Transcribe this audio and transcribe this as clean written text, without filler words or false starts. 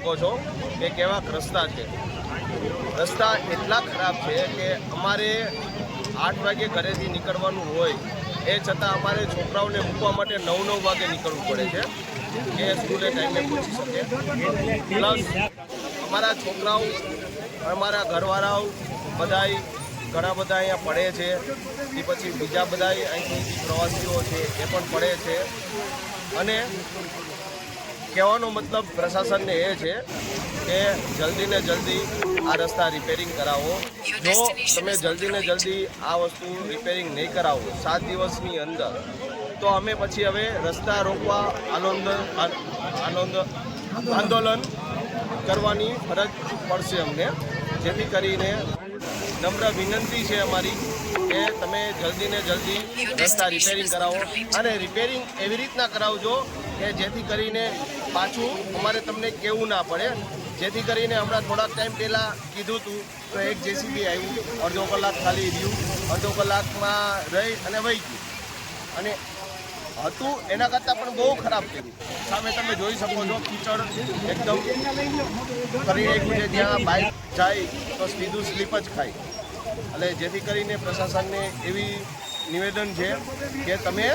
શકો છો કે કેવા રસ્તા છે। રસ્તા એટલા ખરાબ છે કે અમારે 8 વાગે ઘરેથી નીકળવાનું હોય એ છતાં અમારે છોકરાઓને મૂકવા માટે 9 વાગે નીકળવું પડે છે કે સ્કૂલે ટાઈમે પહોંચી શકે। પ્લસ અમારા છોકરાઓ અમારા ઘરવાળાઓ બધાય ઘણા બધા અહીંયા પડે છે, એ પછી બીજા બધા અહીંથી પ્રવાસીઓ છે એ પણ પડે છે। અને કહેવાનો મતલબ પ્રશાસનને એ છે કે જલ્દી ને જલ્દી આ રસ્તા રિપેરિંગ કરાવો। જો તમે જલ્દી ને જલ્દી આ વસ્તુ રિપેરિંગ નહીં કરાવો 7 દિવસની અંદર, તો અમે પછી હવે રસ્તા રોકવા આંદોલન કરવાની ફરજ પડશે અમને। જેથી કરીને નમ્ર વિનંતી છે અમારી કે તમે જલ્દી ને જલ્દી રસ્તા રિપેરિંગ કરાવો, અને રિપેરિંગ એવી રીતના કરાવજો કે જેથી કરીને પાછું અમારે તમને કહેવું ના પડે। જેથી કરીને હમણાં થોડાક ટાઈમ પહેલાં કીધું હતું તો એક જેસીબી આવ્યું, અડધો કલાક ખાલી રહ્યું, અડધો કલાકમાં રહી અને વહી ગયું, અને હતું એના કરતાં પણ બહુ ખરાબ કર્યું। સામે તમે જોઈ શકો છો કીચડ એકદમ કરી નાખ્યું છે, જ્યાં બાઇક જાય તો સીધું સ્લીપ જ ખાય। એટલે જેથી કરીને પ્રશાસનને એવી નિવેદન છે કે તમે